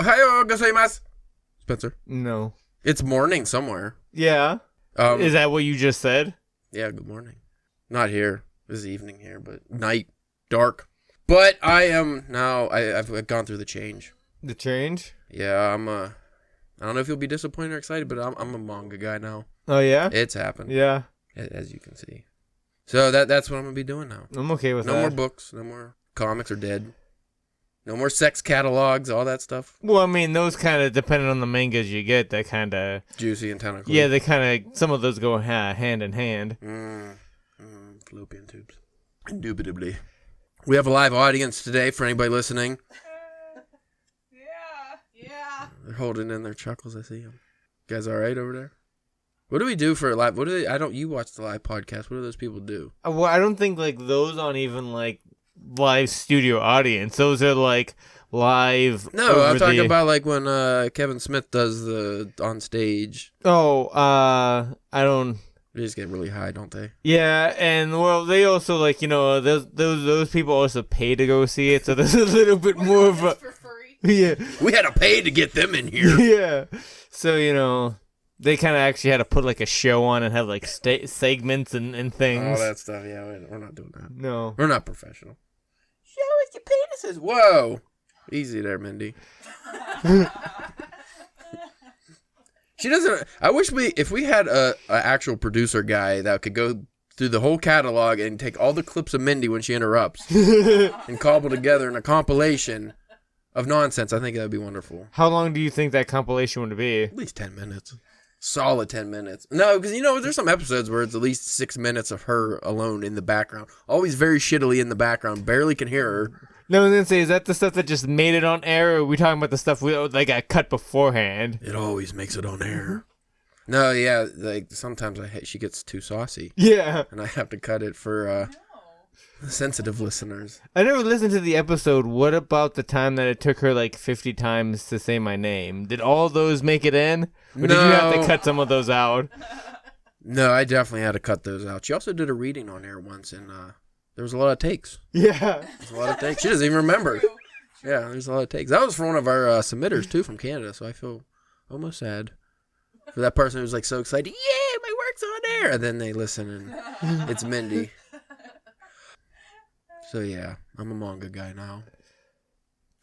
Ohayo gozaimasu. Spencer. No. It's morning somewhere. Yeah. Is that what you just said? Yeah, good morning. Not here. This is evening here, but night, dark. But I am now, I've gone through the change. The change? Yeah, I don't know if you'll be disappointed or excited, but I'm a manga guy now. Oh, yeah? It's happened. Yeah. As you can see. So that's what I'm going to be doing now. I'm okay with that. No more books. No more comics are dead. No more sex catalogs, all that stuff. Well, I mean, those kind of, depending on the mangas you get, they kind of... Juicy and tentacle. Yeah, they kind of, some of those go hand in hand. Fallopian tubes. Indubitably. We have a live audience today for anybody listening. Yeah. They're holding in their chuckles, I see them. You guys all right over there? What do we do for a live, you watch the live podcast, what do those people do? Well, I don't think, like, those aren't even, like, live studio audience. Those are like live. No, I'm talking about like when Kevin Smith does the on stage. Oh, I don't. They just get really high, don't they? Yeah, and well, they also like those people also pay to go see it, so there's a little bit more of a. For free. Yeah, we had to pay to get them in here. Yeah, so they kind of actually had to put like a show on and have like segments and things. All that stuff. Yeah, we're not doing that. No, we're not professional. Show us your penises. Whoa. Easy there, Mindy. She doesn't... I wish if we had a actual producer guy that could go through the whole catalog and take all the clips of Mindy when she interrupts and cobble together in a compilation of nonsense, I think that would be wonderful. How long do you think that compilation would be? At least 10 minutes. Solid 10 minutes. No, because, there's some episodes where it's at least 6 minutes of her alone in the background. Always very shittily in the background. Barely can hear her. No, I was going to say, is that the stuff that just made it on air, or are we talking about the stuff that got cut beforehand? It always makes it on air. No, yeah, like, sometimes she gets too saucy. Yeah. And I have to cut it for sensitive listeners. I never listened to the episode. What about the time that it took her like 50 times to say my name? Did all those make it in? Or did you have to cut some of those out? No, I definitely had to cut those out. She also did a reading on air once, and there was a lot of takes. Yeah. There's a lot of takes. She doesn't even remember. Yeah, there's a lot of takes. That was for one of our submitters, too, from Canada, so I feel almost sad for that person who's like so excited. Yeah, my work's on air! And then they listen, and it's Mindy. So yeah, I'm a manga guy now.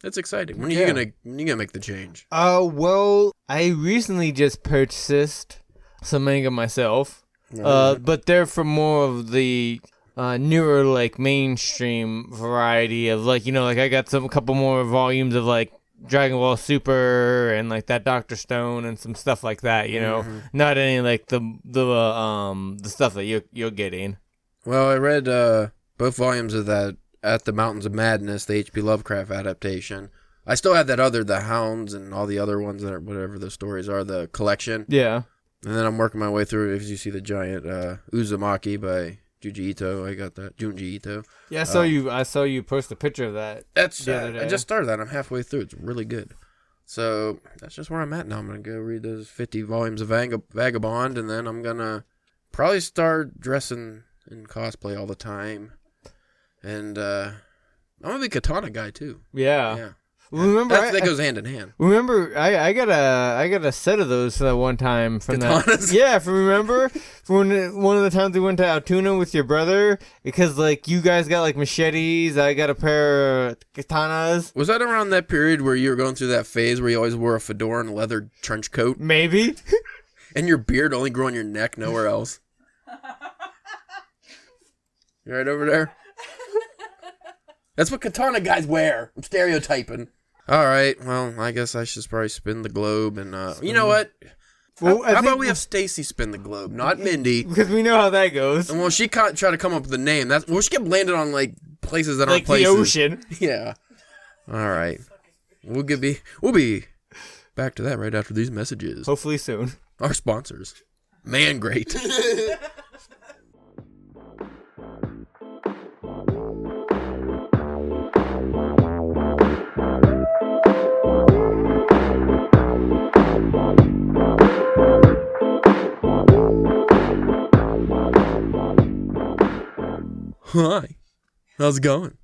That's exciting. When are you gonna make the change? Well, I recently just purchased some manga myself. But they're for more of the newer, like, mainstream variety of, like, like I got a couple more volumes of, like, Dragon Ball Super and, like, that Dr. Stone and some stuff like that, Not any, like, the stuff that you're getting. Well, I read both volumes of that At the Mountains of Madness, the H.P. Lovecraft adaptation. I still have that the Hounds and all the other ones that are, whatever the stories are, the collection. Yeah. And then I'm working my way through, if you see the giant Uzumaki by Junji Ito. I got that. Junji Ito. Yeah, I saw you post a picture of that. That's the other day. I just started that. I'm halfway through. It's really good. So that's just where I'm at now. I'm going to go read those 50 volumes of Vagabond, and then I'm going to probably start dressing in cosplay all the time. And I'm going to be a katana guy, too. Yeah. Remember, that goes hand in hand. Remember, I got a set of those one time from Katanas? that. Yeah, remember one of the times we went to Altoona with your brother, because like you guys got like machetes, I got a pair of katanas. Was that around that period where you were going through that phase where you always wore a fedora and a leather trench coat? Maybe. And your beard only grew on your neck, nowhere else. You right over there? That's what katana guys wear. I'm stereotyping. All right. Well, I guess I should probably spin the globe. And you know what? How about we have Stacy spin the globe, not Mindy? Because we know how that goes. And well, she can't try to come up with a name. She kept landing on like places that aren't places. Like the ocean. Yeah. All right. We'll be back to that right after these messages. Hopefully soon. Our sponsors. Man, great. Hi. How's it going?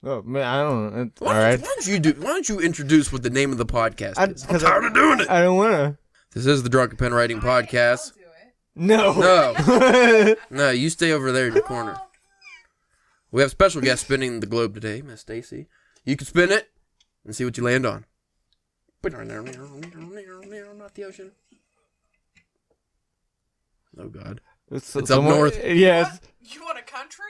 Oh man, I don't know. Why don't you introduce what the name of the podcast is? I'm tired of doing it. I don't wanna. This is the Drunken Pen Writing Podcast. No. No, you stay over there in your corner. We have special guest spinning the globe today, Miss Stacy. You can spin it and see what you land on. Not the ocean. Oh God, it's up north. Yes. You want a country?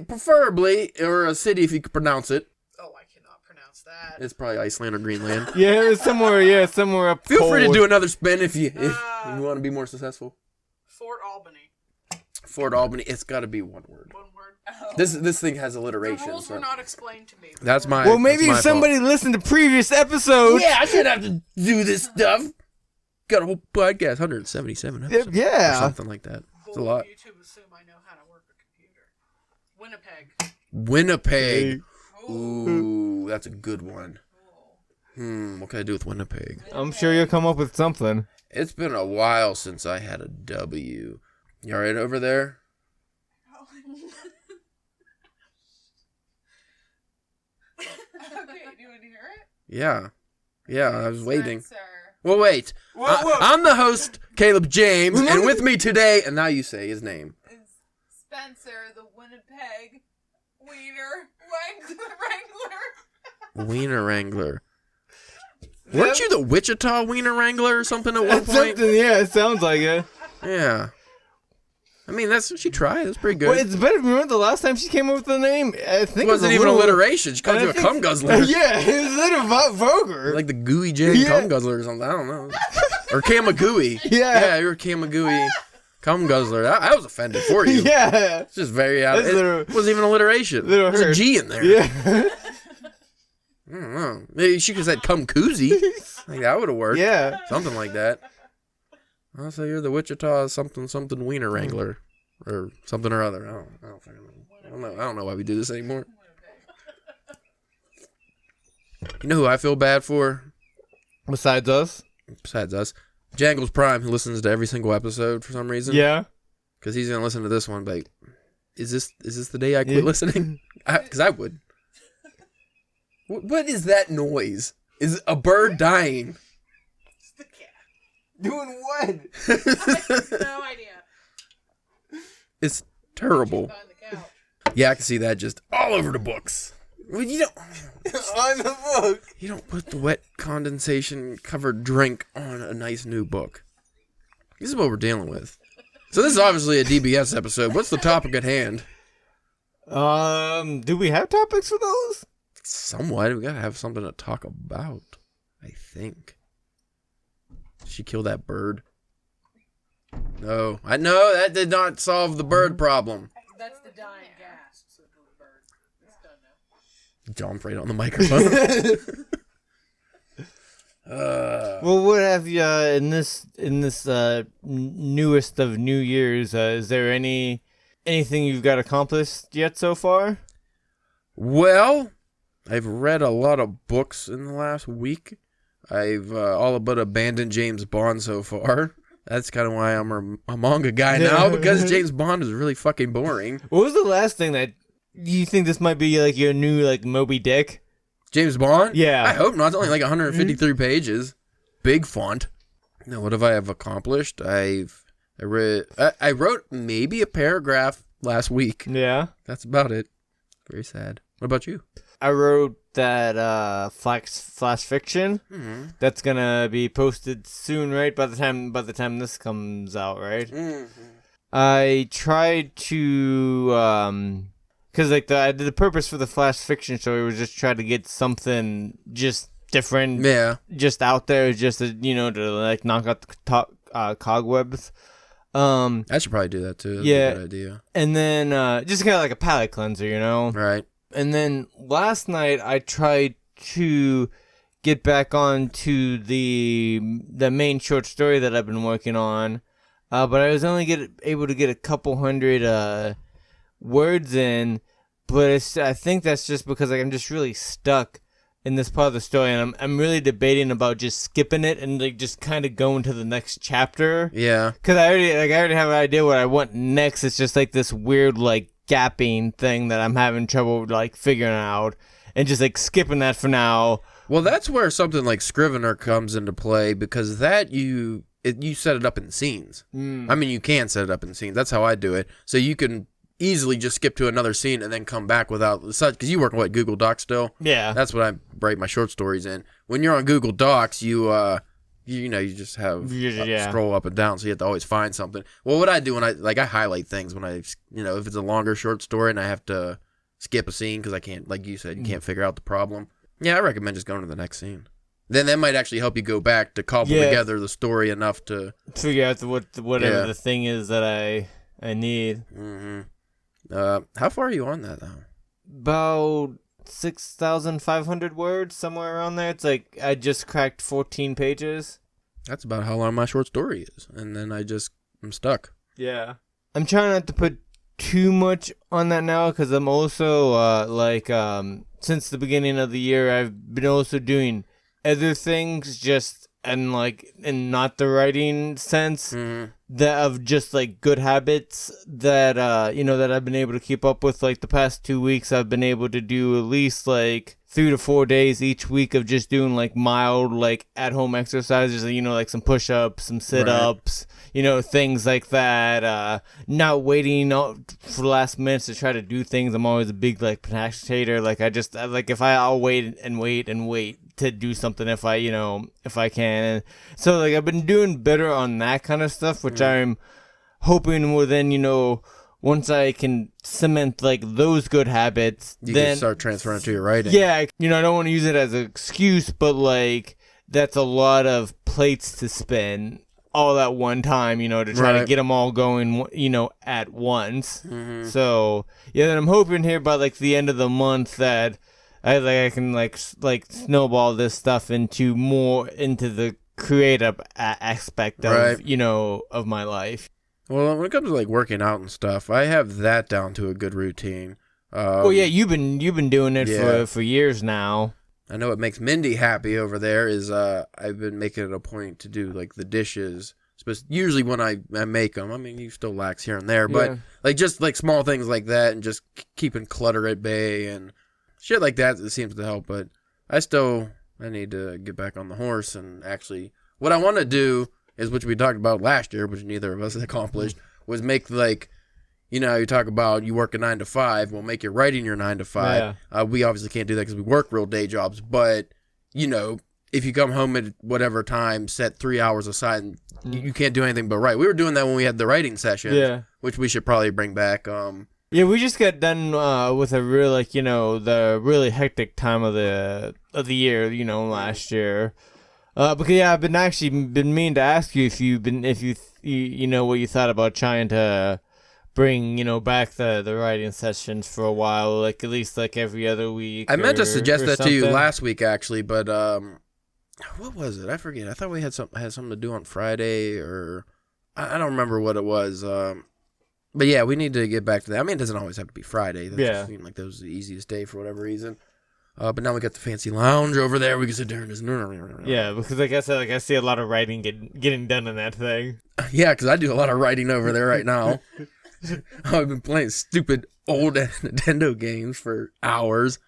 Preferably, or a city if you could pronounce it. Oh, I cannot pronounce that. It's probably Iceland or Greenland. Yeah, it's somewhere. Yeah, somewhere up. Feel free to cold. do another spin if you want to be more successful. Fort Albany. Fort Albany. It's got to be one word. One word. Oh. This thing has The alliteration. rules were not explained to me. That's my. Well, maybe that's if my somebody listened to previous episodes. Yeah, I shouldn't have to do this stuff. Got a whole podcast, 177 episodes. Yeah. Or something like that. It's a lot. YouTube assume I know how to work a computer. Winnipeg. Ooh. Ooh, that's a good one. What can I do with Winnipeg? I'm sure you'll come up with something. It's been a while since I had a W. You all right over there? Okay, do you want to hear it? Yeah. Yeah, I was waiting. Spencer. Well, wait. Whoa. I'm the host, Caleb James, and with me today, and now you say his name. Is Spencer the Winnipeg Wiener Wrangler? Wiener Wrangler. Weren't you the Wichita Wiener Wrangler or something at one point? Something, yeah, it sounds like it. Yeah. I mean, that's what she tried. That's pretty good. Well, it's better. Remember the last time she came up with the name? I think It wasn't was even little, alliteration. She called you a cum guzzler. Yeah, it was a little vulgar. Like the Gooey Jane cum guzzler or something. I don't know. Or Kamagooey. Yeah. Yeah, you're a Kamagooey cum guzzler. I was offended for you. Yeah. It's just very out. That's It wasn't even alliteration. Little There's a hurt. G in there. Yeah. I don't know. Maybe she could have said cum koozie. Like that would have worked. Yeah. Something like that. I'll say you're the Wichita something Wiener Wrangler. Or something or other. I don't know why we do this anymore. You know who I feel bad for? Besides us? Besides us. Jangles Prime, who listens to every single episode for some reason. Yeah. Because he's going to listen to this one, but is this the day I quit listening? Because I would. What is that noise? Is a bird dying? It's the cat. Doing what? No idea. It's terrible. Behind the couch. Yeah, I can see that just all over the books. Well, you don't On the book. you don't put the wet condensation covered drink on a nice new book. This is what we're dealing with. So this is obviously a DBS episode. What's the topic at hand? Do we have topics for those? Somewhat. We gotta have something to talk about. I think. Did she kill that bird? No. I know that did not solve the bird problem. That's the dying gas. So the bird. It's done now. Jumped right on the microphone. Well, what have you in this newest of New Year's? Is there anything you've got accomplished yet so far? Well, I've read a lot of books in the last week. I've all but abandoned James Bond so far. That's kind of why I'm a manga guy now, because James Bond is really fucking boring. What was the last thing that you think this might be like your new like Moby Dick? James Bond? Yeah. I hope not. It's only like 153 pages. Big font. Now, what have accomplished? I wrote maybe a paragraph last week. Yeah. That's about it. Very sad. What about you? I wrote that flash fiction that's gonna be posted soon, right? By the time this comes out, right? I tried to because like the purpose for the flash fiction story was just try to get something just different, just out there, just to, to like knock out the cobwebs. I should probably do that too. That's a good idea. And then just kind of like a palate cleanser, Right. And then last night I tried to get back onto the main short story that I've been working on, but I was only able to get a couple hundred words in. But I think that's just because like I'm just really stuck in this part of the story, and I'm really debating about just skipping it and like just kind of going to the next chapter. Yeah. Because I already have an idea what I want next. It's just like this weird like gapping thing that I'm having trouble like figuring out, and just like skipping that for now. Well, that's where something like Scrivener comes into play, because that you set it up in scenes. I mean, you can set it up in scenes. That's how I do it. So you can easily just skip to another scene and then come back without such, because you work on Google Docs still. Yeah, that's what I write my short stories in. When you're on Google Docs, you just have scroll up and down, so you have to always find something. Well, what I do when I highlight things when if it's a longer short story and I have to skip a scene because I can't, like you said, you can't figure out the problem. Yeah, I recommend just going to the next scene. Then that might actually help you go back to cobble together the story enough to figure out whatever the thing is that I need. Mm-hmm. How far are you on that now? About 6,500 words, somewhere around there. It's like I just cracked 14 pages. That's about how long my short story is, and then I'm stuck. Yeah, I'm trying not to put too much on that now, because I'm also since the beginning of the year I've been also doing other things, just and in not the writing sense, that of just like good habits that that I've been able to keep up with. Like the past 2 weeks I've been able to do at least like 3 to 4 days each week of just doing like mild like at home exercises, like some push-ups, some sit-ups, things like that. Not waiting for the last minutes to try to do things. I'm always a big like procrastinator. Like I'll wait and wait and wait to do something if I can. And so like I've been doing better on that kind of stuff, which I'm hoping will then once I can cement like those good habits, you then can start transferring it to your writing. Yeah, I don't want to use it as an excuse, but like that's a lot of plates to spin all at one time, to try to get them all going, at once. So yeah, then I'm hoping here by like the end of the month that I can like snowball this stuff into the creative aspect of of my life. Well, when it comes to like working out and stuff, I have that down to a good routine. Well, yeah, you've been doing it for years now. I know what makes Mindy happy over there is I've been making it a point to do like the dishes. Usually when I make them, I mean, you still lax here and there, but like just like small things like that, and just keeping clutter at bay and shit like that, it seems to help. But I need to get back on the horse, and actually what I want to do is, which we talked about last year, which neither of us accomplished, was make like, you talk about you work a 9 to 5. Well, make your writing your 9 to 5. Yeah. We obviously can't do that because we work real day jobs. But if you come home at whatever time, set 3 hours aside, and you can't do anything but write. We were doing that when we had the writing session, which we should probably bring back. Yeah, we just got done with a real the really hectic time of the year, last year. Because I've been meaning to ask you if you what you thought about trying to bring back the writing sessions for a while, like at least like every other week. I meant to suggest that to you last week actually, but what was it? I forget. I thought we had something to do on Friday, or I don't remember what it was. But yeah, we need to get back to that. I mean, it doesn't always have to be Friday. That just seemed like that was the easiest day for whatever reason. But now we got the fancy lounge over there. We can sit there and just... Yeah, because like I said, I see a lot of writing getting done in that thing. Yeah, because I do a lot of writing over there right now. I've been playing stupid old Nintendo games for hours.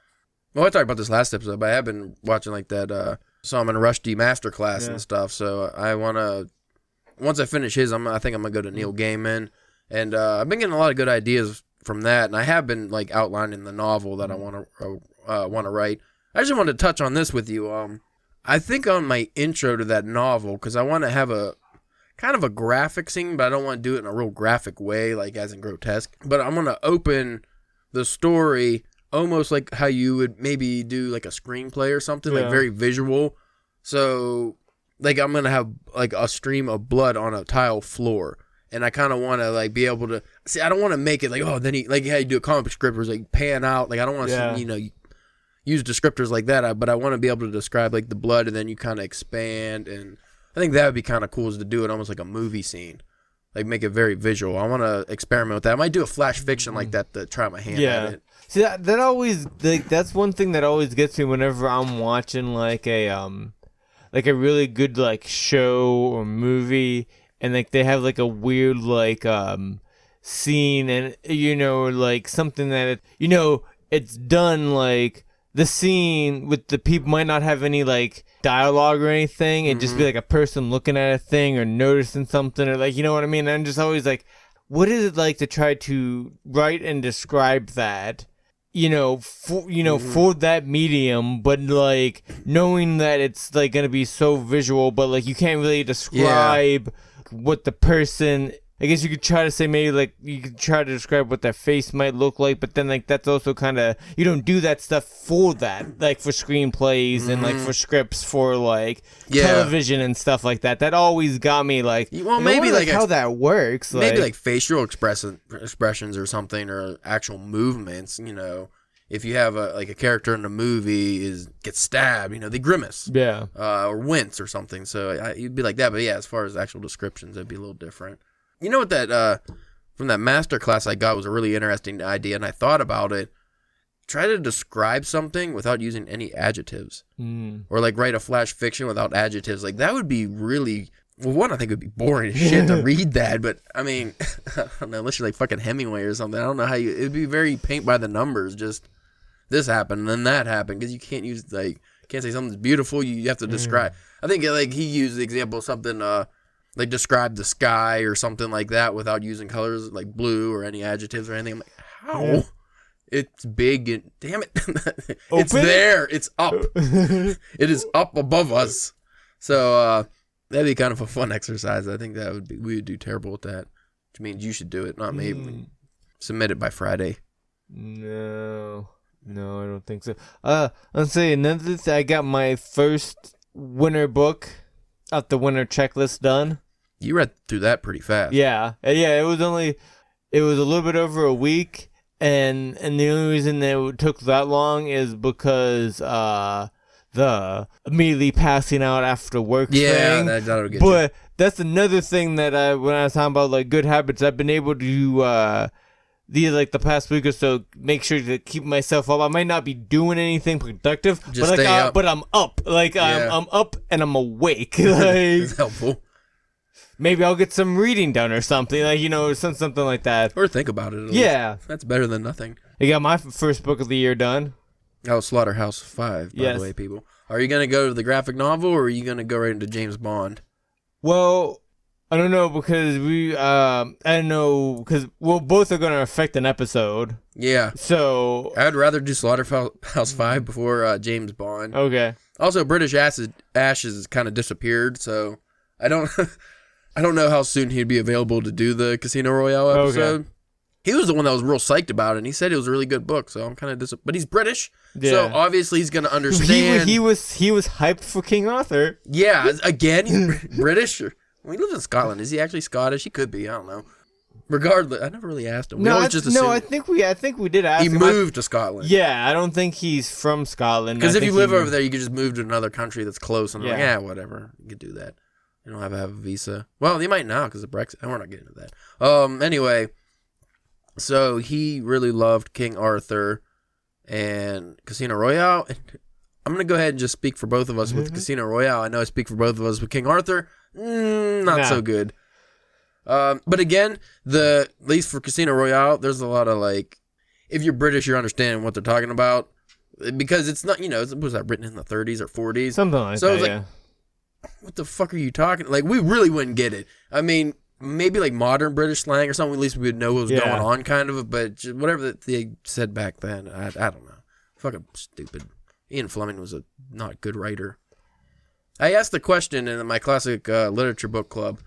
Well, I talked about this last episode, but I have been watching like that Salman Rushdie masterclass and stuff. So I want to... Once I finish his, I think I'm going to go to Neil Gaiman. And I've been getting a lot of good ideas from that. And I have been like outlining the novel that I want to write. I just wanted to touch on this with you. I think on my intro to that novel, because I want to have a kind of a graphic scene, but I don't want to do it in a real graphic way, like as in grotesque. But I'm going to open the story almost like how you would maybe do like a screenplay or something, like very visual. So like I'm going to have like a stream of blood on a tile floor. And I kind of want to like be able to see. I don't want to make it like, oh, then how you do a comic book script, like pan out. Like I don't want to use descriptors like that. But I want to be able to describe like the blood, and then you kind of expand. And I think that would be kind of cool, is to do it almost like a movie scene, like make it very visual. I want to experiment with that. I might do a flash fiction like that to try my hand at it. See that always that's one thing that always gets me whenever I'm watching like a really good like show or movie. And like they have like a weird like scene, and like something that it's done like the scene with the people might not have any like dialogue or anything, and just be like a person looking at a thing or noticing something, or like, you know what I mean? And I'm just always like, what is it like to try to write and describe that, for that medium, but like knowing that it's like gonna be so visual, but like you can't really describe what the person. I guess you could try to say maybe like you could try to describe what their face might look like, but then like that's also kind of, you don't do that stuff for that, like for screenplays and like for scripts for like television and stuff like that. That always got me like, well, maybe like how that works. Maybe like facial expressions or something, or actual movements. If you have a character in a movie gets stabbed, they grimace, or wince or something. So you'd be like that. But yeah, as far as actual descriptions, it'd be a little different. You know what that from that master class I got was a really interesting idea, and I thought about it. Try to describe something without using any adjectives, or like write a flash fiction without adjectives. Like that would be really, well, one, I think it would be boring as shit to read that, but I mean, I don't know, unless you're like fucking Hemingway or something. I don't know how it'd be very paint by the numbers. Just this happened and then that happened, because you can't use can't say something's beautiful. You have to describe. I think like he used the example of something. Like describe the sky or something like that without using colors like blue or any adjectives or anything. I'm like, how? Yeah. It's big and damn it, it's there. It's up. It is up above us. So that'd be kind of a fun exercise. I think we would do terrible with that. Which means you should do it, not me. Submit it by Friday. No, I don't think so. Let's say another thing. I got my first winter book out the winter checklist done. You read through that pretty fast. Yeah. It was a little bit over a week, and the only reason that it took that long is because the immediately passing out after work thing. Yeah, that'll get But that's another thing that when I was talking about like good habits, I've been able to the past week or so make sure to keep myself up. I might not be doing anything productive, just stay up. But I'm up. Like I'm up and I'm awake. Like it's helpful. Maybe I'll get some reading done or something, like something like that. Or think about it. Yeah, that's better than nothing. I got my first book of the year done. Oh, Slaughterhouse 5, by the way, people. Are you gonna go to the graphic novel, or are you gonna go right into James Bond? Well, I don't know, because both are going to affect an episode. Yeah. So I'd rather do Slaughterhouse 5 before James Bond. Okay. Also, British Ashes kind of disappeared, so I don't know how soon he'd be available to do the Casino Royale episode. Okay. He was the one that was real psyched about it, and he said it was a really good book, so I'm kind of disappointed. But he's British, so obviously he's going to understand. He was hyped for King Arthur. Yeah, again, he's British. Well, he lives in Scotland. Is he actually Scottish? He could be. I don't know. Regardless, I never really asked him. I think we did ask him. He moved to Scotland. Yeah, I don't think he's from Scotland. Because if you live over there, you could just move to another country that's close. And I'm like, whatever. You could do that. You don't have to have a visa. Well, they might now because of Brexit. We're not getting into that. Anyway, so he really loved King Arthur and Casino Royale. I'm going to go ahead and just speak for both of us with Casino Royale. I know I speak for both of us with King Arthur. Not so good. But again, at least for Casino Royale, there's a lot of if you're British, you're understanding what they're talking about, because it's not, was that written in the 30s or 40s? Something like that. So it's what the fuck are you talking? We really wouldn't get it. I mean, maybe modern British slang or something. At least we would know what was going on, kind of. But just whatever they said back then, I don't know. Fucking stupid. Ian Fleming was a not good writer. I asked the question in my classic literature book club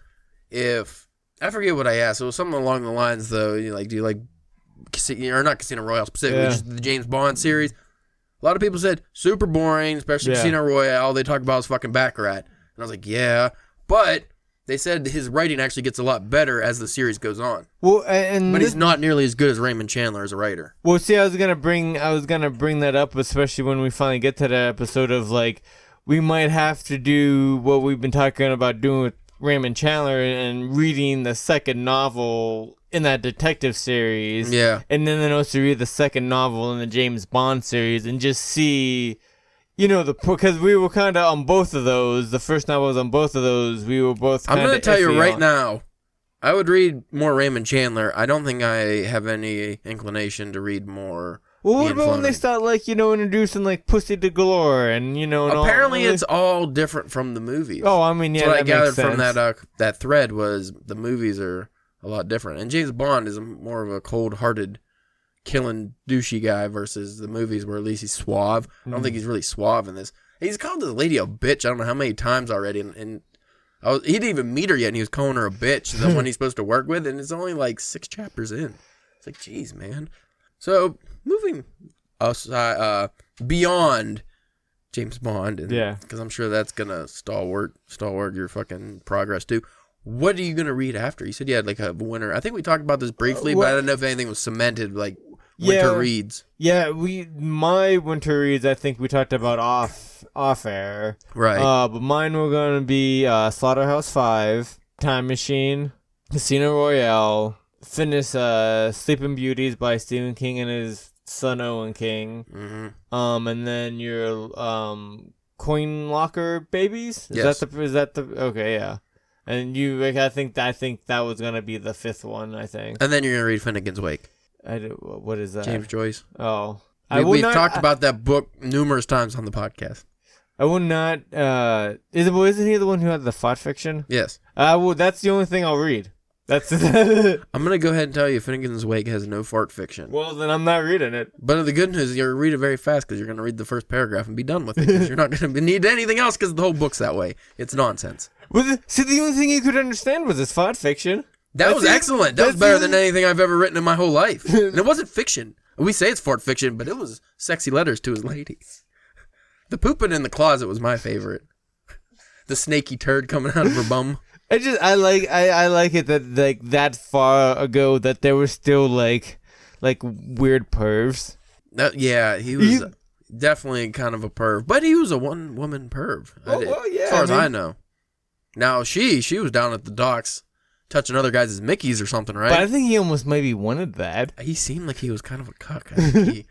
if, I forget what I asked. It was something along the lines, though, do you like not Casino Royale specifically, just the James Bond series. A lot of people said super boring, especially Casino Royale. All they talk about is fucking Baccarat. And I was like, yeah. But they said his writing actually gets a lot better as the series goes on. Well, but he's not nearly as good as Raymond Chandler as a writer. Well, see, I was gonna bring that up, especially when we finally get to that episode of we might have to do what we've been talking about doing with Raymond Chandler and reading the second novel in that detective series. Yeah. And then also read the second novel in the James Bond series and just see, because we were kind of on both of those. The first novel was on both of those. We were both kind of I'm going to tell you right now, I would read more Raymond Chandler. I don't think I have any inclination to read more. Well, what Ian about when they Fleming. start, like, introducing, like, Pussy de Galore and, and Apparently, all, it's all different from the movies. Oh, I mean, yeah, That's what I that gathered makes sense. from that thread was the movies are a lot different. And James Bond is more of a cold-hearted, killing, douchey guy versus the movies where at least he's suave. I don't think he's really suave in this. He's called the lady a bitch I don't know how many times already. And he didn't even meet her yet, and he was calling her a bitch, the one he's supposed to work with, and it's only like 6 chapters in. It's like, geez, man. So, moving beyond James Bond, because I'm sure that's gonna stalwart your fucking progress too. What are you gonna read after? You said you had like a winter. I think we talked about this briefly, but I don't know if anything was cemented, like winter reads. Yeah, my winter reads. I think we talked about off air, right? But mine were gonna be Slaughterhouse-5, Time Machine, Casino Royale, finish Sleeping Beauties by Stephen King and his son Owen King. Mm-hmm. And then your Coin Locker Babies. Is that the okay? Yeah. And I think that was gonna be the 5th one. I think. And then you're gonna read Finnegan's Wake. What is that? James Joyce. Oh, We've talked about that book numerous times on the podcast. I will not. Isn't he the one who had the thought fiction? Yes. That's the only thing I'll read. That's. I'm gonna go ahead and tell you, Finnegan's Wake has no fart fiction. Well, then I'm not reading it. But the good news is you'll read it very fast because you're gonna read the first paragraph and be done with it. 'Cause you're not gonna need anything else because the whole book's that way. It's nonsense. See, the only thing you could understand was his thought fiction. That was excellent. That was better than anything I've ever written in my whole life. And it wasn't fiction. We say it's fart fiction, but it was sexy letters to his ladies. The pooping in the closet was my favorite. The snaky turd coming out of her bum. I like it that like that far ago that there were still like weird pervs. He was definitely kind of a perv, but he was a one-woman perv. As far as I know. Now she was down at the docks touching other guys' Mickeys or something, right? But I think he almost maybe wanted that. He seemed like he was kind of a cuck. I think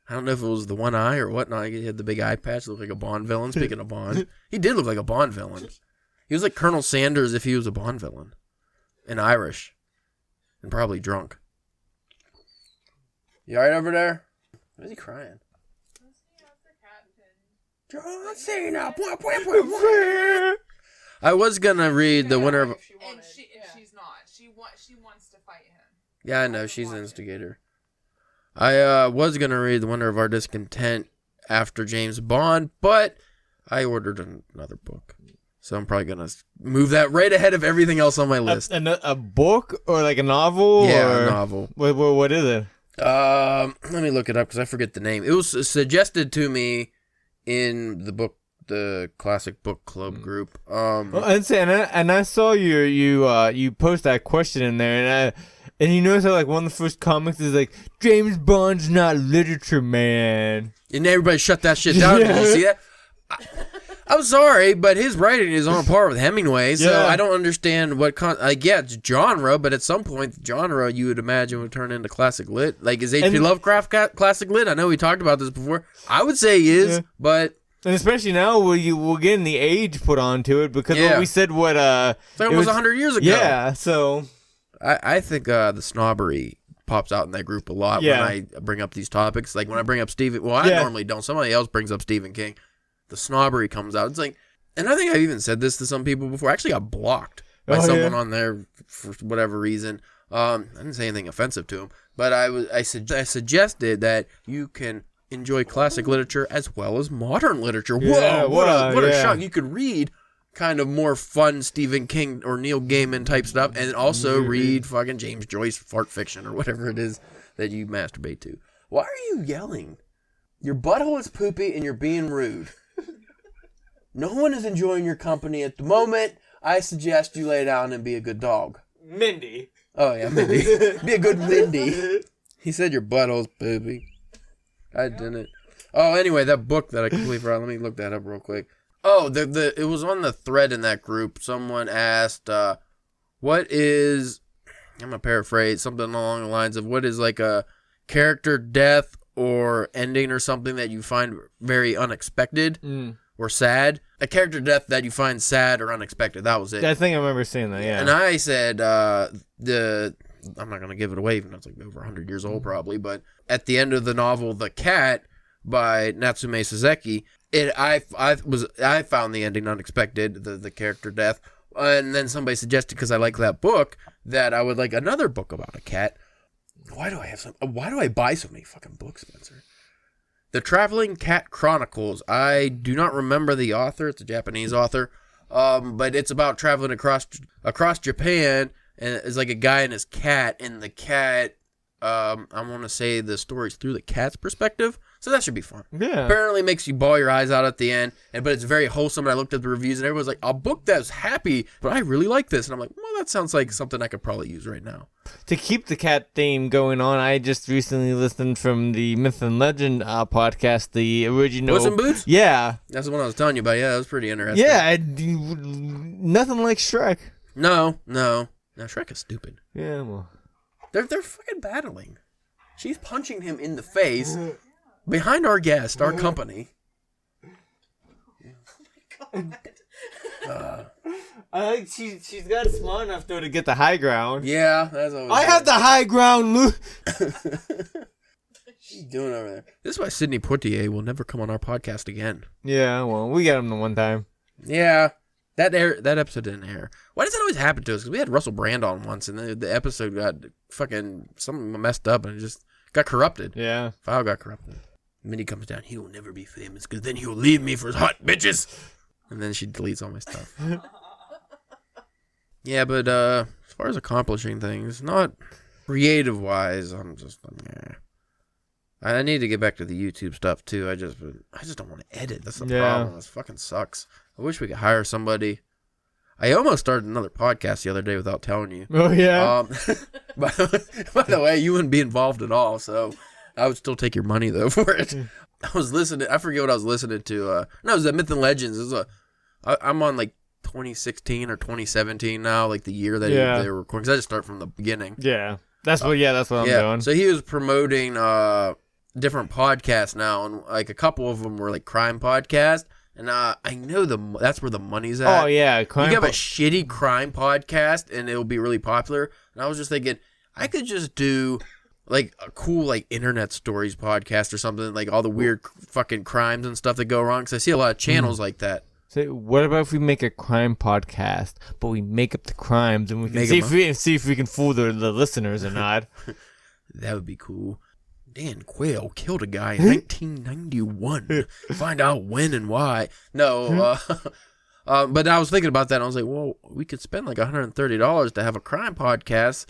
I don't know if it was the one eye or what. No, he had the big eye patch, looked like a Bond villain. Speaking of Bond, he did look like a Bond villain. He was like Colonel Sanders if he was a Bond villain. And Irish. And probably drunk. You alright over there? Why is he crying? John Cena. I was gonna read the winner of... And she's not. She wants to fight him. Yeah, I know. She's an instigator. I was gonna read the winner of Our Discontent after James Bond, but I ordered another book. So I'm probably going to move that right ahead of everything else on my list. A book or like a novel? Yeah, or... a novel. What is it? Let me look it up because I forget the name. It was suggested to me in the Classic Book Club group. And I saw you post that question in there, and you notice how like one of the first comics is like, James Bond's not literature, man. And everybody shut that shit down. Did you see that? I'm sorry, but his writing is on par with Hemingway, so I don't understand what it's genre, but at some point, genre you would imagine would turn into classic lit. Like, is H.P. Lovecraft classic lit? I know we talked about this before. I would say he is, but... And especially now, we're getting the age put onto it, because what we said, it's like almost 100 years ago. Yeah, so... I think the snobbery pops out in that group a lot when I bring up these topics. Like, when I bring up Stephen... Well, I normally don't. Somebody else brings up Stephen King. The snobbery comes out. It's like, and I think I've even said this to some people before. I actually got blocked by someone on there for whatever reason. I didn't say anything offensive to him, but I suggested that you can enjoy classic literature as well as modern literature. Yeah, Whoa, what a shock! You could read kind of more fun Stephen King or Neil Gaiman type stuff, and also read fucking James Joyce fart fiction or whatever it is that you masturbate to. Why are you yelling? Your butthole is poopy and you're being rude. No one is enjoying your company at the moment. I suggest you lay down and be a good dog. Mindy. Oh, yeah, Mindy. Be a good Mindy. He said your butthole's poopy. I didn't. Oh, anyway, that book that I completely forgot. Let me look that up real quick. Oh, it was on the thread in that group. Someone asked, what is... I'm going to paraphrase something along the lines of what is like a character death or ending or something that you find very unexpected. or sad. A character death that you find sad or unexpected. That was it. I think I remember seeing that, yeah. And I said, I'm not going to give it away, even though it's like over 100 years old probably, but at the end of the novel, The Cat by Natsume Soseki, I found the ending unexpected, the character death. And then somebody suggested, because I like that book, that I would like another book about a cat. Why do I buy so many fucking books, Spencer? The Traveling Cat Chronicles. I do not remember the author. It's a Japanese author. But it's about traveling across Japan, and it's like a guy and his cat, and the cat, I want to say the story's through the cat's perspective, so that should be fun. Yeah. Apparently makes you bawl your eyes out at the end, but it's very wholesome, and I looked at the reviews, and everyone's like, a book that's happy, but I really like this, and I'm like, well, that sounds like something I could probably use right now. To keep the cat theme going on, I just recently listened from the Myth and Legend podcast, the original. Puss in Boots? Yeah. That's the one I was telling you about. Yeah, that was pretty interesting. Yeah, nothing like Shrek. No, Shrek is stupid. Yeah, well. They're fucking battling. She's punching him in the face behind our guest, our company. I think she's got smart enough though to get the high ground. Yeah, that's always. I have the high ground, Luke. What you doing over there? This is why Sidney Poitier will never come on our podcast again. Yeah, well, we got him the one time. Yeah, that episode didn't air. Why does that always happen to us? Because we had Russell Brand on once, and the episode got fucking something messed up, and it just got corrupted. Yeah, File got corrupted. Minnie comes down. He will never be famous because then he'll leave me for his hot bitches. And then she deletes all my stuff. Yeah, but as far as accomplishing things, not creative wise, I'm just yeah. I need to get back to the YouTube stuff too. I just don't want to edit. That's the problem. This fucking sucks. I wish we could hire somebody. I almost started another podcast the other day without telling you. Oh yeah. By the way, you wouldn't be involved at all, so I would still take your money though for it. I was listening. I forget what I was listening to. No, it was Myth and Legends. It was I'm on like 2016 or 2017 now, like the year that they were recording. Because I just start from the beginning. Yeah, that's what I'm doing. So he was promoting different podcasts now, and like a couple of them were like crime podcasts. And I know that's where the money's at. Oh yeah, you have a shitty crime podcast, and it'll be really popular. And I was just thinking, I could just do like a cool like internet stories podcast or something, like all the weird fucking crimes and stuff that go wrong. Because I see a lot of channels like that. So what about if we make a crime podcast, but we make up the crimes and we can see if we can fool the listeners or not? That would be cool. Dan Quayle killed a guy in 1991. Find out when and why. No, but I was thinking about that, and I was like, well, we could spend like $130 to have a crime podcast,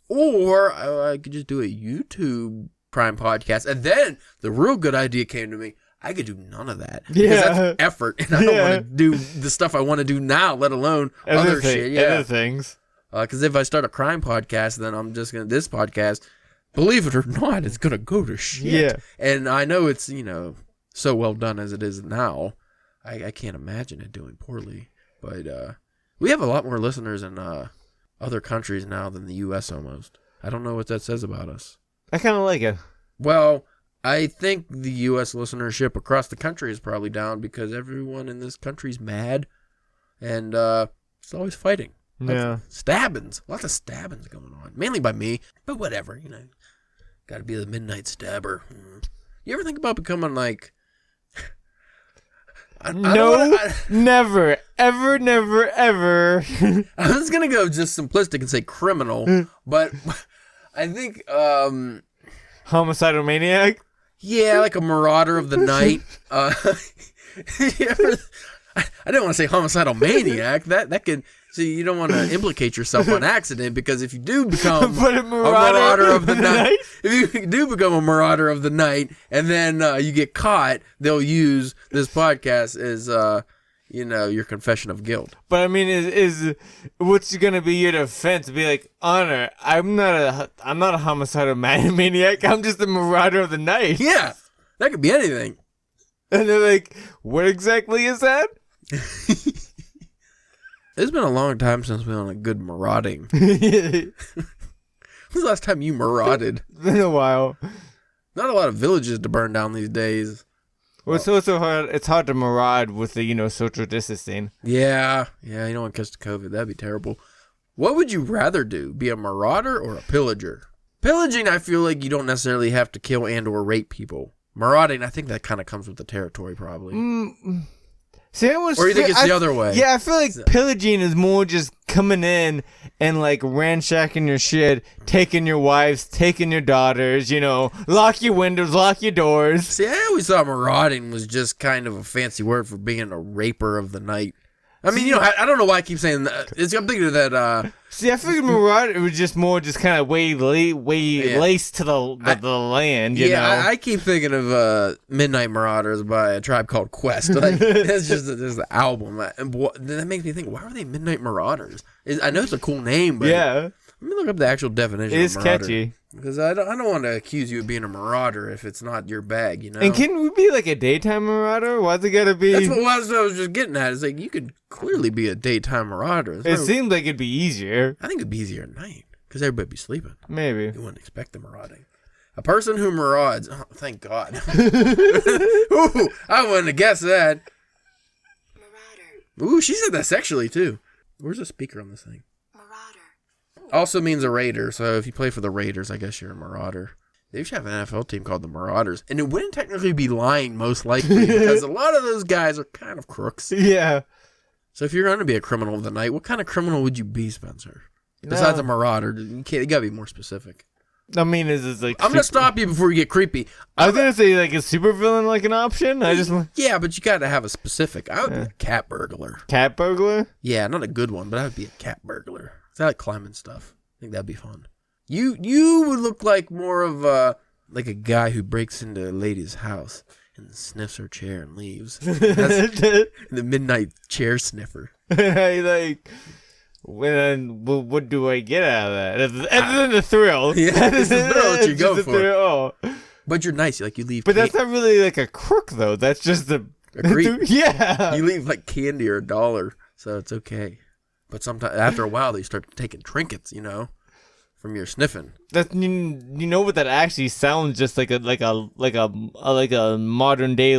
or I could just do a YouTube crime podcast. And then the real good idea came to me. I could do none of that. Because that's effort, and I don't want to do the stuff I want to do now, let alone other shit. Yeah. Other things. Because if I start a crime podcast, then I'm just going to, this podcast, believe it or not, it's going to go to shit. Yeah. And I know it's, so well done as it is now. I can't imagine it doing poorly. But we have a lot more listeners in other countries now than the U.S. almost. I don't know what that says about us. I kind of like it. Well, I think the U.S. listenership across the country is probably down because everyone in this country's mad. And it's always fighting. Yeah. Stabbings. Lots of stabbings going on. Mainly by me. But whatever, Got to be the midnight stabber. You ever think about becoming like... Never. Ever, never, ever. I was going to go just simplistic and say criminal. But I think... Homicidal maniac? Yeah, like a marauder of the night. I didn't want to say homicidal maniac. That could... See, you don't want to implicate yourself on accident, because if you do become a marauder of the night, if you do become a marauder of the night, and then you get caught, they'll use this podcast as, your confession of guilt. But I mean, is what's gonna be your defense? Be like, Honor, I'm not a homicidal maniac. I'm just a marauder of the night. Yeah, that could be anything. And they're like, what exactly is that? It's been a long time since we went on a good marauding. When's the last time you marauded? It's been a while. Not a lot of villages to burn down these days. Well, it's also hard. It's hard to maraud with the social distancing. Yeah, you don't want to catch the COVID. That'd be terrible. What would you rather do? Be a marauder or a pillager? Pillaging, I feel like you don't necessarily have to kill and or rape people. Marauding, I think that kind of comes with the territory, probably. See, Or you think it's the other way? Yeah, I feel like pillaging is more just coming in and like ransacking your shit, taking your wives, taking your daughters, lock your windows, lock your doors. See, I always thought marauding was just kind of a fancy word for being a raper of the night. I mean, I don't know why I keep saying that. I'm thinking of that. See, I figured Marauder was just more kind of way laced to the land, you know? I keep thinking of Midnight Marauders by A Tribe Called Quest. Like, it's just the album. And that makes me think, why are they Midnight Marauders? I know it's a cool name, but yeah. Let me look up the actual definition It is of marauder. catchy. Because I don't want to accuse you of being a marauder if it's not your bag, And can we be like a daytime marauder? Why's it gotta be? That's what I was just getting at. It's like, you could clearly be a daytime marauder. It seems like it'd be easier. I think it'd be easier at night. Because everybody'd be sleeping. Maybe. You wouldn't expect the marauding. A person who marauds. Oh, thank God. Ooh, I wouldn't have guessed that. Marauder. Ooh, she said that sexually, too. Where's the speaker on this thing? Also means a raider, so if you play for the Raiders, I guess you're a marauder. They should have an NFL team called the Marauders, and it wouldn't technically be lying, most likely, because a lot of those guys are kind of crooks. Yeah. So if you're going to be a criminal of the night, what kind of criminal would you be, Spencer? Besides a marauder, you got to be more specific. I mean, is this like? I'm going to stop you before you get creepy. I was going to say, like, is supervillain like an option? Yeah, but you got to have a specific. I would be a cat burglar. Cat burglar? Yeah, not a good one, but I would be a cat burglar. I like climbing stuff. I think that'd be fun. You would look like more of a guy who breaks into a lady's house and sniffs her chair and leaves. That's the midnight chair sniffer. What do I get out of that? Other than the thrill. Yeah, it's the thrill that you go for. Thrill. But you're nice. Like, you leave. But that's not really like a crook, though. That's just a creep. Yeah. You leave like candy or $1, so it's okay. But sometimes, after a while, they start taking trinkets, from your sniffing. That you know what that actually sounds just like a modern day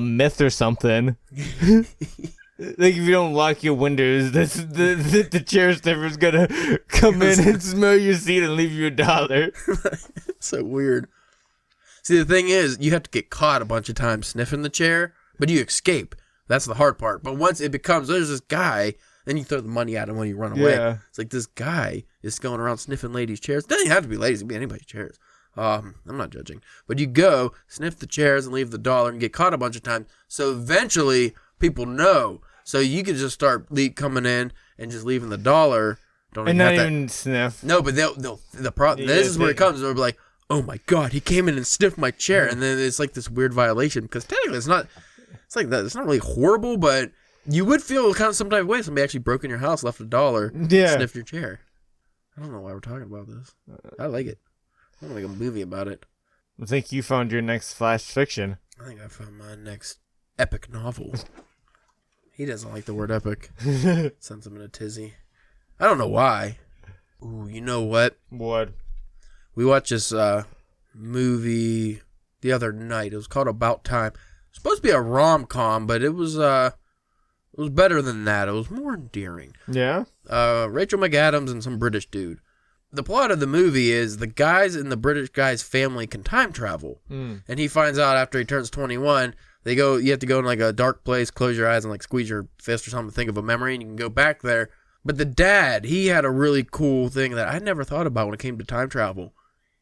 myth or something. Like, if you don't lock your windows, the chair sniffer's gonna come in and smell your seat and leave you $1. So weird. See, the thing is, you have to get caught a bunch of times sniffing the chair, but you escape. That's the hard part. But once it becomes, there's this guy. Then you throw the money at him when you run away. Yeah. It's like, this guy is going around sniffing ladies' chairs. It doesn't have to be ladies. It can be anybody's chairs. I'm not judging. But you go, sniff the chairs, and leave the $1 and get caught a bunch of times. So eventually, people know. So you can just start coming in and just leaving the $1. Don't and not even sniff. No, but the problem. This is where it comes. They'll be like, oh my God, he came in and sniffed my chair. And then it's like this weird violation. Because technically, it's not like that. It's not really horrible, but you would feel kind of some type of way. Somebody actually broke in your house, left $1, sniffed your chair. I don't know why we're talking about this. I like it. I'm going to make a movie about it. I think you found your next flash fiction. I think I found my next epic novel. He doesn't like the word epic. Sends him in a tizzy. I don't know why. Ooh, you know what? What? We watched this movie the other night. It was called About Time. It was supposed to be a rom-com, but it was better than that. It was more endearing. Yeah? Rachel McAdams and some British dude. The plot of the movie is the guys in the British guy's family can time travel. And he finds out after he turns 21, you have to go in like a dark place, close your eyes and like squeeze your fist or something, think of a memory, and you can go back there. But the dad, he had a really cool thing that I never thought about when it came to time travel.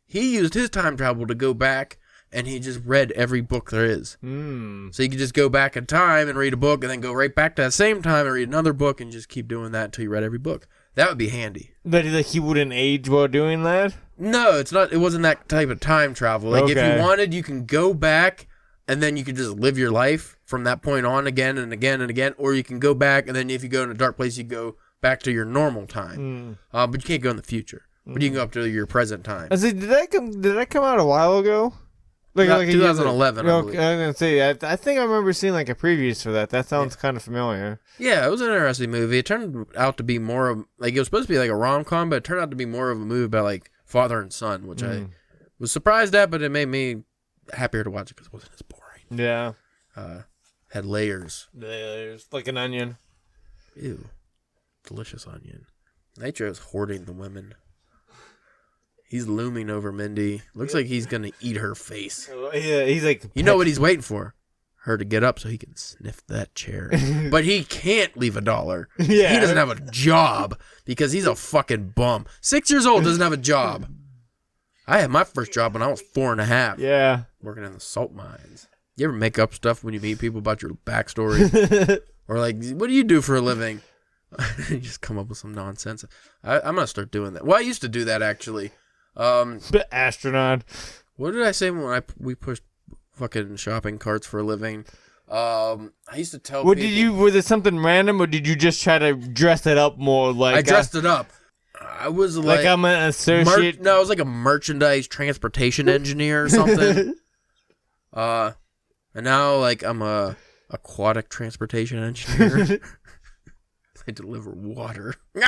He used his time travel to go back, and he just read every book there is. So you could just go back in time and read a book, and then go right back to that same time and read another book, and just keep doing that until you read every book. That would be handy. But he wouldn't age while doing that? No, it's not. It wasn't that type of time travel. Like, if you wanted, you can go back, and then you can just live your life from that point on again and again and again. Or you can go back, and then if you go in a dark place, you go back to your normal time. But you can't go in the future. But you can go up to your present time. I said, did that come out a while ago? Like 2011. I was gonna say, I think I remember seeing like a previews for that. That sounds kind of familiar. Yeah, it was an interesting movie. It turned out to be more of it was supposed to be like a rom-com, but it turned out to be more of a movie about like father and son, which I was surprised at, but it made me happier to watch it because it wasn't as boring. Yeah. Had layers. There's like an onion. Ew. Delicious onion. Nitro's hoarding the women. He's looming over Mindy. Looks like he's going to eat her face. Yeah, he's like... You know what he's waiting for? Her to get up so he can sniff that chair. But he can't leave $1. Yeah. He doesn't have a job because he's a fucking bum. 6 years old, doesn't have a job. I had my first job when I was 4.5. Yeah. Working in the salt mines. You ever make up stuff when you meet people about your backstory? Or like, what do you do for a living? You just come up with some nonsense. I'm going to start doing that. Well, I used to do that actually. The astronaut. What did I say when we pushed fucking shopping carts for a living? I used to tell people... Was it something random, or did you just try to dress it up more like... I dressed it up. I was like I'm an associate... No, I was like a merchandise transportation engineer or something. And now like I'm a aquatic transportation engineer. I deliver water. Would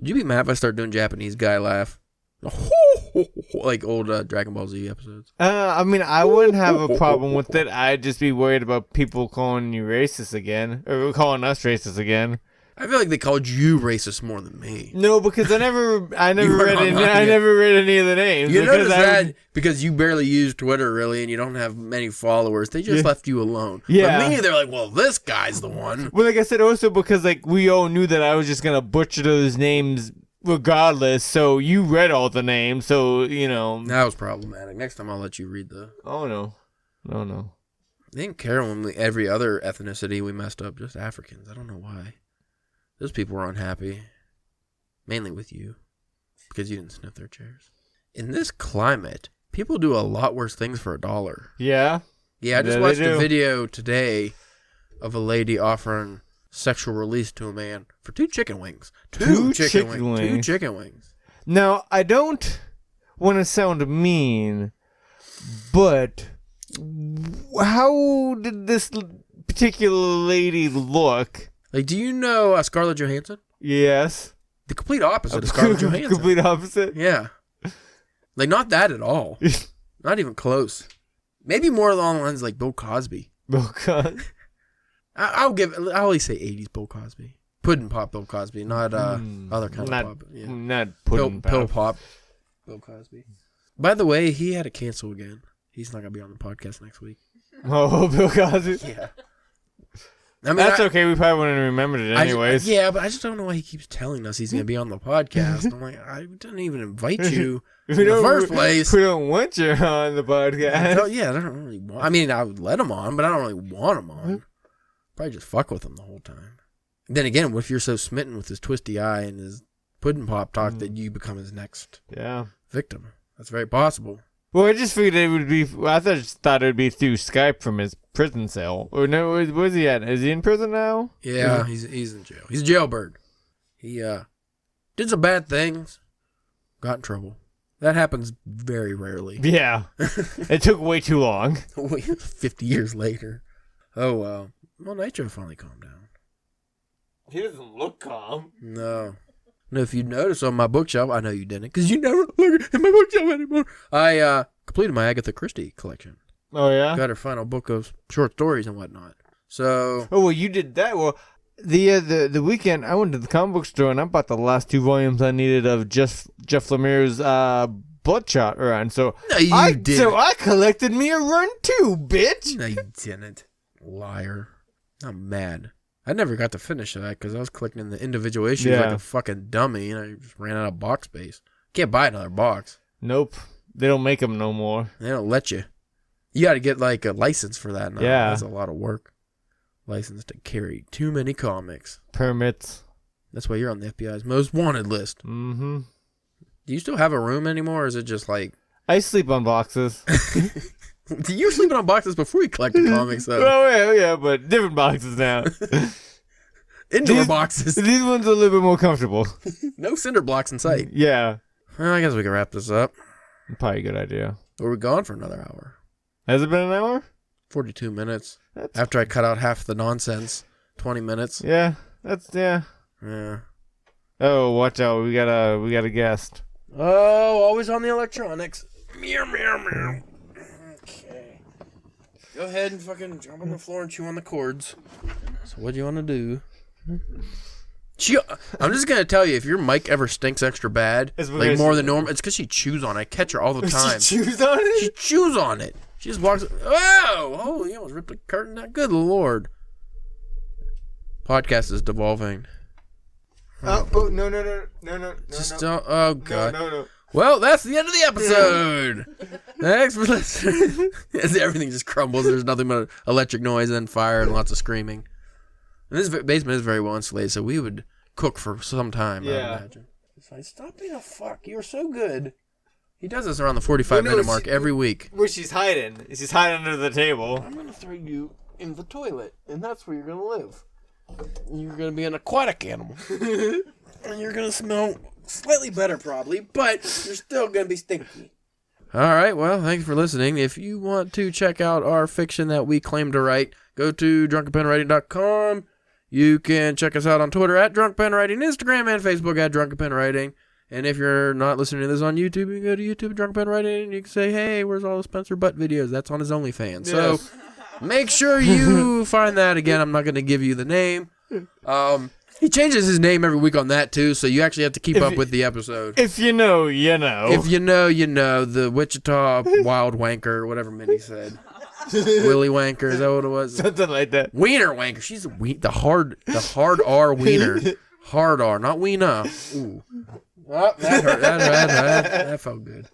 you be mad if I start doing Japanese guy laugh? Like old Dragon Ball Z episodes. I mean, I wouldn't have a problem with it. I'd just be worried about people calling you racist again, or calling us racist again. I feel like they called you racist more than me. No, because I never read any of the names. You notice that because you barely use Twitter really, and you don't have many followers. They just left you alone. Yeah. But me, they're like, well, this guy's the one. Well, like I said, also because like we all knew that I was just gonna butcher those names regardless. So you read all the names, so you know that was problematic. Next time I'll let you read the. Oh no. They didn't care when every other ethnicity we messed up. Just Africans. I don't know why. Those people were unhappy, mainly with you, because you didn't sniff their chairs. In this climate, people do a lot worse things for $1. Yeah? Yeah, I just watched a video today of a lady offering sexual release to a man for 2 chicken wings. Two chicken wings. Now, I don't want to sound mean, but how did this particular lady look? Like, do you know Scarlett Johansson? Yes. The complete opposite of Scarlett Johansson. Complete opposite? Yeah. Like, not that at all. Not even close. Maybe more along the lines like Bill Cosby. Bill Cosby? I'll always say 80s Bill Cosby. Pudding pop Bill Cosby, not other kind of pop. Yeah. Not pudding pop. Pill pop Bill Cosby. By the way, he had to cancel again. He's not going to be on the podcast next week. Oh, Bill Cosby? Yeah. I mean, that's okay. We probably wouldn't have remembered it anyways. But I just don't know why he keeps telling us he's going to be on the podcast. I'm like, I didn't even invite you in the first place. We don't want you on the podcast. I don't really want. I mean, I would let him on, but I don't really want him on. Probably just fuck with him the whole time. Then again, what if you're so smitten with his twisty eye and his pudding pop talk that you become his next victim? That's very possible. Well, I just figured it would be. I thought it would be through Skype from his prison cell. Or no, where's he at? Is he in prison now? Yeah, he's in jail. He's a jailbird. He did some bad things, got in trouble. That happens very rarely. Yeah, it took way too long. 50 years later. Oh well. Well, Nitro finally calmed down. He doesn't look calm. No. And if you notice on my bookshelf, I know you didn't, because you never look at my bookshelf anymore. I completed my Agatha Christie collection. Oh, yeah? Got her final book of short stories and whatnot. So. Oh, well, you did that. Well, the weekend, I went to the comic book store and I bought the last 2 volumes I needed of Jeff Lemire's Bloodshot run. So no, you didn't. So I collected me a run too, bitch. No, you didn't. Liar. I'm mad. I never got to finish that because I was collecting the individual issues like a fucking dummy, and I just ran out of box space. Can't buy another box. Nope. They don't make them no more. They don't let you. You got to get like a license for that now. Yeah. That's a lot of work. License to carry too many comics. Permits. That's why you're on the FBI's most wanted list. Mm-hmm. Do you still have a room anymore, or is it just like... I sleep on boxes. You were sleeping on boxes before you collected comics, though. Oh, yeah, but different boxes now. Indoor boxes. These ones are a little bit more comfortable. No cinder blocks in sight. Yeah. Well, I guess we can wrap this up. Probably a good idea. Or we're gone for another hour. Has it been an hour? 42 minutes. After I cut out half the nonsense. 20 minutes. Yeah. Yeah. Oh, watch out. We got a guest. Oh, always on the electronics. Meow, meow, meow. Okay. Go ahead and fucking jump on the floor and chew on the cords. So what do you want to do? I'm just going to tell you, if your mic ever stinks extra bad, like more than normal, it's because she chews on it. I catch her all the time. She chews on it? She chews on it. She just walks. Oh, holy, you almost ripped the curtain out. Good Lord. Podcast is devolving. Oh, no. Just don't. Oh, God. No. Well, that's the end of the episode. Thanks for listening. Everything just crumbles. There's nothing but electric noise and fire and lots of screaming. And this basement is very well insulated, so we would cook for some time, I would imagine. It's like, stop being a fuck. You're so good. He does this around the 45-minute mark every week. Where she's hiding. She's hiding under the table. I'm going to throw you in the toilet, and that's where you're going to live. You're going to be an aquatic animal. And you're going to smell slightly better, probably, but you're still going to be stinky. All right, well, thanks for listening. If you want to check out our fiction that we claim to write, go to drunkenpenwriting.com. You can check us out on Twitter at drunkenpenwriting, Instagram and Facebook at drunkenpenwriting. And if you're not listening to this on YouTube, you can go to YouTube, drunkenpenwriting, and you can say, hey, where's all the Spencer Butt videos? That's on his OnlyFans. Yes. So make sure you find that. Again, I'm not going to give you the name. He changes his name every week on that, too, so you actually have to keep up with the episode. If you know, you know. If you know, you know. The Wichita Wild Wanker, whatever Mindy said. Willy Wanker, is that what it was? Something like that. Wiener Wanker. She's the hard R wiener. Hard R, not Weena. Ooh. Oh, that hurt. That felt good.